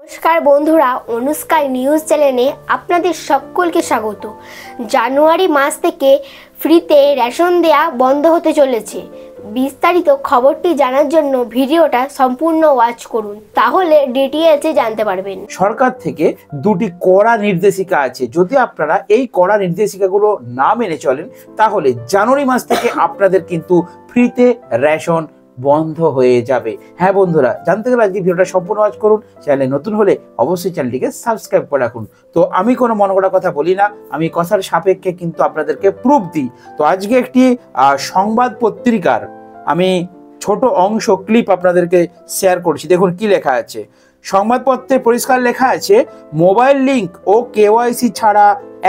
নমস্কার বন্ধুরা, অনুষ্কার নিউজ চ্যানেলে আপনাদের সকলকে স্বাগত। জানুয়ারি মাস থেকে ফ্রিতে রেশন দেয়া বন্ধ হতে চলেছে। বিস্তারিত খবরটি জানার জন্য ভিডিওটা সম্পূর্ণ ওয়াচ করুন, তাহলে ডিটেইলসে জানতে পারবেন। সরকার থেকে দুটি কড়া নির্দেশিকা আছে। যদি আপনারা এই কড়া নির্দেশিকাগুলো না মেনে চলেন তাহলে জানুয়ারি মাস থেকে আপনাদের কিন্তু ফ্রিতে রেশন বন্ধ হয়ে যাবে। হ্যাঁ বন্ধুরা, জানতে গেলে আজকে ভিডিওটা সম্পূর্ণ ওয়াচ করুন। চ্যানেলে নতুন হলে অবশ্যই চ্যানেলটিকে সাবস্ক্রাইব করে রাখুন। তো আমি কোনো মন গড়া কথা বলি না, আমি কথার সাপেক্ষে কিন্তু আপনাদেরকে প্রুফ দিই। তো আজকে একটি সংবাদ পত্রিকার আমি ছোট অংশ ক্লিপ আপনাদেরকে শেয়ার করছি। দেখুন কি লেখা আছে। সংবাদপত্রে পরিষ্কার লেখা আছে, মোবাইল লিঙ্ক ও কেওয়াইসি ছাড়া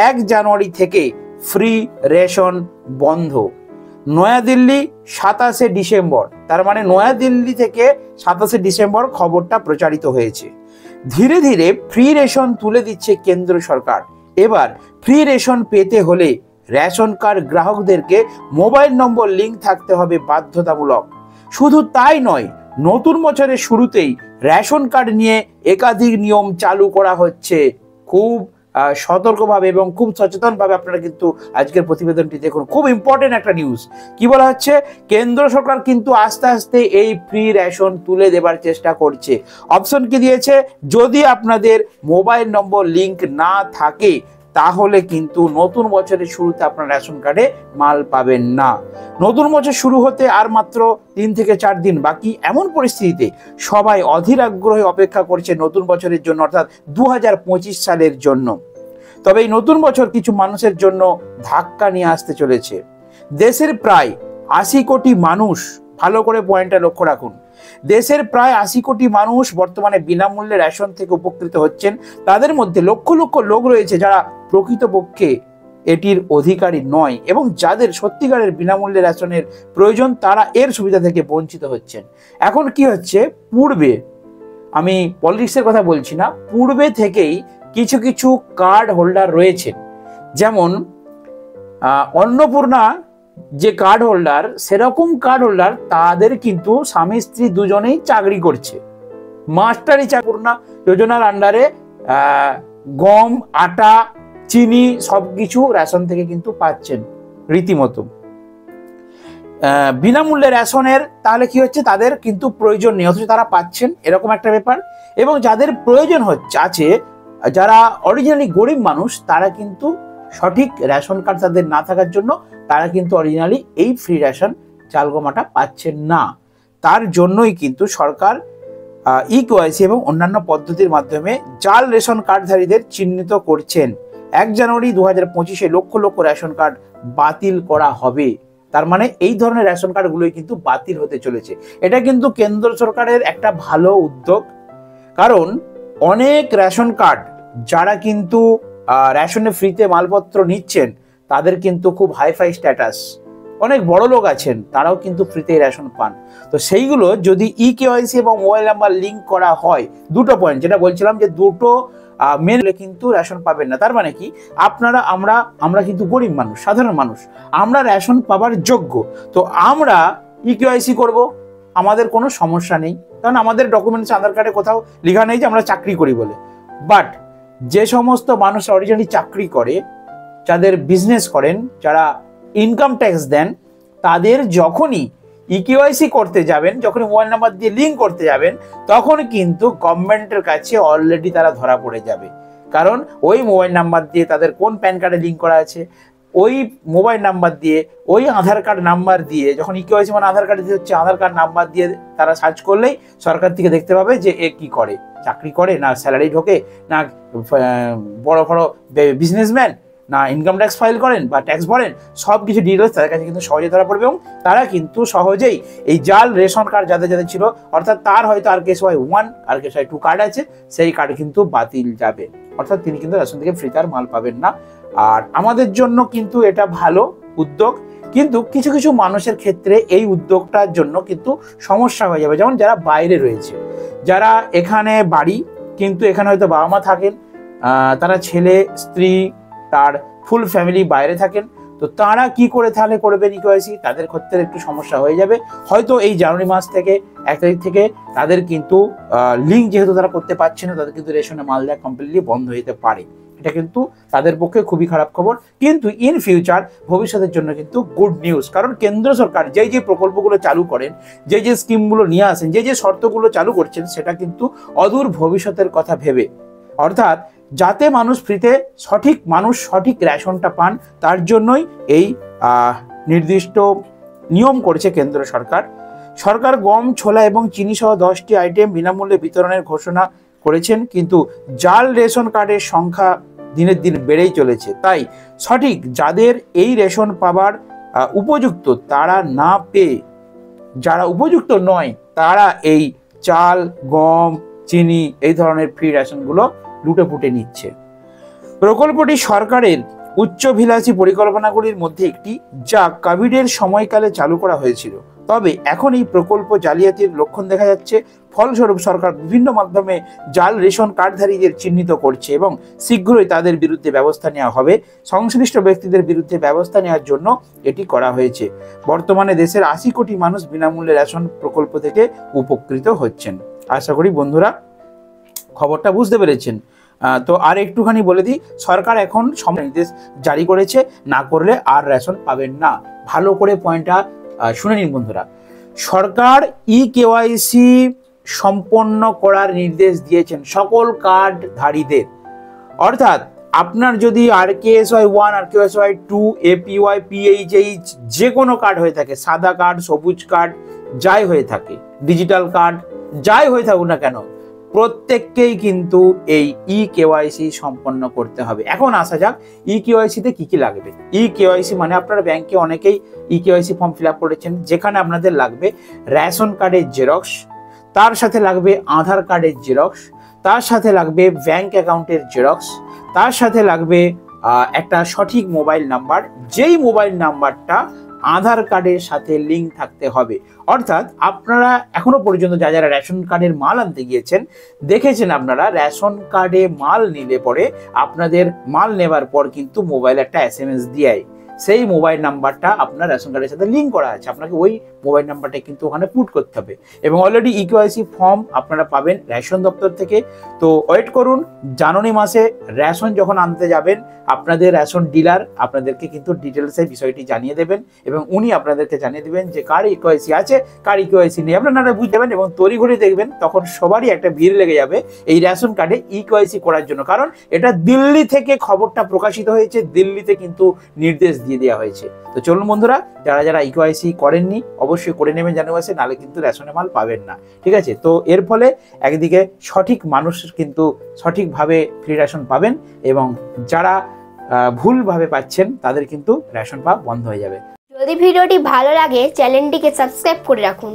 1 জানুয়ারি থেকে ফ্রি রেশন বন্ধ। নয়াদিল্লি 27শে ডিসেম্বর, তার মানে নয়াদিল্লি থেকে 27শে ডিসেম্বর খবরটা প্রচারিত হয়েছে। ধীরে ধীরে ফ্রি রেশন তুলে দিচ্ছে কেন্দ্র সরকার। এবার ফ্রি রেশন পেতে হলে রেশন কার্ড গ্রাহকদেরকে মোবাইল নম্বর লিঙ্ক থাকতে হবে বাধ্যতামূলক। শুধু তাই নয়, নতুন বছরের শুরুতেই রেশন কার্ড নিয়ে একাধিক নিয়ম চালু করা হচ্ছে। খুব সতর্কভাবে এবং খুব সচেতনভাবে আপনারা কিন্তু আজকের প্রতিবেদনটি দেখুন। খুব ইম্পর্টেন্ট একটা নিউজ। কি বলা হচ্ছে, কেন্দ্র সরকার কিন্তু আস্তে আস্তে এই ফ্রি রেশন তুলে দেবার চেষ্টা করছে। অপশন কি দিয়েছে, যদি আপনাদের মোবাইল নম্বর লিঙ্ক না থাকে তাহলে কিন্তু নতুন বছরের শুরুতে আপনার রেশন কার্ডে মাল পাবেন না। নতুন বছর শুরু হতে আর মাত্র 3 থেকে 4 দিন বাকি। এমন পরিস্থিতিতে সবাই অধীর আগ্রহে অপেক্ষা করছে নতুন বছরের জন্য, অর্থাৎ 2025 সালের জন্য। তবে এই নতুন বছর কিছু মানুষের জন্য ধাক্কা নিয়ে আসতে চলেছে। দেশের প্রায় 80 কোটি মানুষ, ভালো করে পয়েন্টটা লক্ষ্য রাখুন, দেশের প্রায় 80 কোটি মানুষ বর্তমানে বিনামূল্যে রেশন থেকে উপকৃত হচ্ছেন। তাদের মধ্যে লক্ষ লক্ষ লোক রয়েছে যারা প্রকৃতপক্ষে এটির অধিকারী নয় এবং যাদের সত্যিকারের বিনামূল্যে রেশনের প্রয়োজন, তারা এর সুবিধা থেকে বঞ্চিত হচ্ছেন। এখন কি হচ্ছে, পূর্বে, আমি পলিটিক্সের কথা বলছি না, পূর্বে থেকেই কিছু কিছু কার্ড হোল্ডার রয়েছেন। যেমন অন্নপূর্ণা যে কার্ড হোল্ডার, সেরকম কার্ড হোল্ডার তাদের কিন্তু স্বামী স্ত্রী দুজনেই চাকরি করছে। মাস্টারি চাকরি যোজনার আন্ডারে গম, আটা, চিনি সবকিছু রেশন থেকে কিন্তু পাচ্ছেন রীতিমতো বিনামূল্যে রেশনের। তাহলে কি হচ্ছে, তাদের কিন্তু প্রয়োজন নেই অথচ তারা পাচ্ছেন, এরকম একটা ব্যাপার। এবং যাদের প্রয়োজন আছে, যারা অরিজিনালি গরিব মানুষ, তারা কিন্তু সঠিক রেশন কার্ড তাদের না থাকার জন্য তারা কিন্তু অরিজিনালি এই ফ্রি রেশন চাল গমাটা পাচ্ছেন না। তার জন্যই কিন্তু সরকার কেওয়াইসি এবং অন্যান্য পদ্ধতির মাধ্যমে জাল রেশন কার্ডধারীদের চিহ্নিত করছেন। 1 জানুয়ারি 2025-এ লক্ষ লক্ষ রেশন কার্ড বাতিল করা হবে। তার মানে এই ধরনের রেশন কার্ডগুলোই কিন্তু বাতিল হতে চলেছে। এটা কিন্তু কেন্দ্র সরকারের একটা ভালো উদ্যোগ। কারণ অনেক রেশন কার্ড যারা কিন্তু রেশনে ফ্রিতে মালপত্র নিচ্ছেন, তাদের কিন্তু খুব হাইফাই স্ট্যাটাস, অনেক বড় লোক আছেন, তারাও কিন্তু ফ্রিতে রেশন পান। তো সেইগুলো যদি কেওয়াইসি এবং মোবাইল নাম্বার লিঙ্ক করা হয়, দুটো পয়েন্ট যেটা বলছিলাম যে দুটো মেনে কিন্তু রেশন পাবেন না। তার মানে কি, আপনারা আমরা কিন্তু গরিব মানুষ, সাধারণ মানুষ, আমরা রেশন পাবার যোগ্য। তো আমরা কেওয়াইসি করব, আমাদের কোনো সমস্যা নেই, কারণ আমাদের ডকুমেন্টস আধার কার্ডে কোথাও লেখা নেই যে আমরা চাকরি করি বলে। বাট যে সমস্ত মানুষ অরিজিনালি চাকরি করে, যাদের বিজনেস করেন, যারা ইনকাম ট্যাক্স দেন, তাদের যখনই কেওয়াইসি করতে যাবেন, যখনই মোবাইল নাম্বার দিয়ে লিঙ্ক করতে যাবেন, তখন কিন্তু গভর্নমেন্টের কাছে অলরেডি তারা ধরা পড়ে যাবে। কারণ ওই মোবাইল নাম্বার দিয়ে তাদের কোন প্যান কার্ডে লিঙ্ক করা আছে, ওই মোবাইল নাম্বার দিয়ে, ওই আধার কার্ড নাম্বার দিয়ে, যখন কেওয়াইসি মানে আধার কার্ড দিয়ে হচ্ছে, আধার কার্ড নাম্বার দিয়ে তারা সার্চ করলেই সরকার থেকে দেখতে পাবে যে এ কি করে, চাকরি করে না স্যালারি ঢোকে, না বড় বড় বিজনেসম্যান, না ইনকাম ট্যাক্স ফাইল করেন বা ট্যাক্স ভরেন, সব কিছু ডিটেলস তাদের কাছে কিন্তু সহজে ধরা পড়বে। এবং তারা কিন্তু সহজেই এই জাল রেশন কার্ড যাদের যাদের ছিল, অর্থাৎ তার হয়তো RKSY1, RKSY2 কার্ড আছে, সেই কার্ড কিন্তু বাতিল যাবে, অর্থাৎ তিনি কিন্তু রেশন থেকে ফ্রিতে আর মাল পাবেন না। আর আমাদের জন্য কিন্তু এটা ভালো উদ্যোগ, কিন্তু কিছু কিছু মানুষের ক্ষেত্রে এই উদ্যোগটার জন্য কিন্তু সমস্যা হয়ে যাবে। যেমন যারা বাইরে রয়েছে, যারা এখানে বাড়ি কিন্তু এখানে হয়তো বাবা মা থাকেন, তারা ছেলে স্ত্রী তার ফুল ফ্যামিলি বাইরে থাকেন। তো তো তারা কি করে তাহলে করবেন ইকেওয়াইসি? তাদের ক্ষেত্রে একটু সমস্যা হয়ে যাবে। হয়তো এই জানুয়ারি মাস থেকে 1 তারিখ থেকে তাদের কিন্তু লিঙ্ক যেহেতু তারা করতে পারছে না, তাদের কিন্তু রেশনে মাল দেওয়া কমপ্লিটলি বন্ধ হয়ে যেতে পারে। এটা কিন্তু তাদের পক্ষে খুবই খারাপ খবর, কিন্তু ইন ফিউচার ভবিষ্যতের জন্য কিন্তু গুড নিউজ। কারণ কেন্দ্র সরকার যে প্রকল্পগুলো চালু করেন, যে স্কিমগুলো নিয়ে আসেন, যে শর্তগুলো চালু করছেন, সেটা কিন্তু অদূর ভবিষ্যতের কথা ভেবে, অর্থাৎ যাতে মানুষ ফ্রিতে সঠিক রেশনটা পান, তার জন্যই এই নির্দিষ্ট নিয়ম করেছে কেন্দ্র সরকার। সরকার গম, ছোলা এবং চিনি সহ 10টি আইটেম বিনামূল্যে বিতরণের ঘোষণা করেছেন, কিন্তু জাল রেশন কার্ডের সংখ্যা দিনের দিন বেড়েই চলেছে। তাই সঠিক যাদের এই রেশন পাবার উপযুক্ত, তারা না পেয়ে যারা উপযুক্ত নয়, তারা এই চাল, গম, চিনি এই ধরনের ফ্রি রেশনগুলো লুটে পুটে নিচ্ছে। প্রকল্পটি সরকারের উচ্চাভিলাষী পরিকল্পনাগুলির মধ্যে একটি, যা কোভিডের সময়কালে চালু করা হয়েছিল। তবে এখন এই প্রকল্প জালিয়াতির লক্ষণ দেখা যাচ্ছে। ফলস্বরূপ সরকার বিভিন্ন মাধ্যমে জাল রেশন কার্ডধারীদের চিহ্নিত করছে এবং শীঘ্রই তাদের বিরুদ্ধে ব্যবস্থা নেওয়া হবে। সংশ্লিষ্ট ব্যক্তিদের বিরুদ্ধে ব্যবস্থা নেওয়ার জন্য এটি করা হয়েছে। বর্তমানে দেশের 80 কোটি মানুষ বিনামূল্যে রেশন প্রকল্প থেকে উপকৃত হচ্ছেন। আশা করি বন্ধুরা খবরটা বুঝতে পেরেছেন। তো আর একটুখানি বলে দিই, সরকার এখন নির্দেশ জারি করেছে, না করলে আর রেশন পাবেন না। ভালো করে পয়েন্টটা শুনে নিন বন্ধুরা। সরকার ইকেওয়াইসি সম্পন্ন করার নির্দেশ দিয়েছেন সকল কার্ডধারীদের। অর্থাৎ আপনার যদি RKSY 1, RKSY 2, APY, PHH যে কোনো কার্ড হয়ে থাকে, সাদা কার্ড, সবুজ কার্ড, যাই হয়ে থাকে, ডিজিটাল কার্ড, যাই হয়ে থাকুক না কেন, প্রত্যেককেই কিন্তু এই ইকেওয়াইসি সম্পন্ন করতে হবে। এখন আসা যাক ইকেওয়াইসিতে কি কি লাগবে। ইকেওয়াইসি মানে আপনারা ব্যাংকে অনেকেই ইকেওয়াইসি ফর্ম ফিল আপ করেছেন, যেখানে আপনাদের লাগবে রেশন কার্ডের জেরক্স, তার সাথে লাগবে আধার কার্ডের জেরক্স, তার সাথে লাগবে ব্যাংক অ্যাকাউন্টের জেরক্স, তার সাথে লাগবে একটা সঠিক মোবাইল নাম্বার, যেই মোবাইল নাম্বারটা আধার কার্ডের সাথে লিঙ্ক থাকতে হবে। অর্থাৎ আপনারা এখনো পর্যন্ত যারা রেশন কার্ডের মাল আনতে গিয়েছেন, দেখেছেন আপনারা রেশন কার্ডে মাল নিলে পরে আপনাদের মাল নেবার পর কিন্তু মোবাইলে একটা SMS দিয়ে, সেই মোবাইল নাম্বারটা আপনার রেশন কার্ডের সাথে লিঙ্ক করা আছে, আপনাকে ওই মোবাইল নাম্বারটা কিন্তু ওখানে পুট করতে হবে। এবং অলরেডি ইকেওয়াইসি ফর্ম আপনারা পাবেন রেশন দপ্তর থেকে। তো ওয়েট করুন, জানুয়ারি মাসে রেশন যখন আনতে যাবেন, আপনাদের রেশন ডিলার আপনাদেরকে কিন্তু ডিটেলসে বিষয়টি জানিয়ে দেবেন এবং উনি আপনাদেরকে জানিয়ে দেবেন যে কার ইকেওয়াইসি আছে, কার ইকেওয়াইসি নেই। আপনারা বুঝতে যাবেন এবং তড়িঘড়ি দেখবেন তখন সবারই একটা ভিড় লেগে যাবে এই রেশন কার্ডে ইকেওয়াইসি করার জন্য। কারণ এটা দিল্লি থেকে খবরটা প্রকাশিত হয়েছে, দিল্লিতে কিন্তু নির্দেশ দিয়ে দেওয়া হয়েছে। তো চলুন বন্ধুরা, যারা ইকেওয়াইসি করেননি অবশ্যই করে নেবেন জানুয়ারি মাসে, নাহলে কিন্তু রেশনে মাল পাবেন না। ঠিক আছে? তো এর ফলে একদিকে সঠিক মানুষ কিন্তু সঠিকভাবে ফ্রি রেশন পাবেন এবং যারা ভুলভাবে পাচ্ছেন তাদের কিন্তু রেশন পাওয়া বন্ধ হয়ে যাবে। যদি ভিডিওটি ভালো লাগে চ্যানেলটিকে সাবস্ক্রাইব করে রাখুন।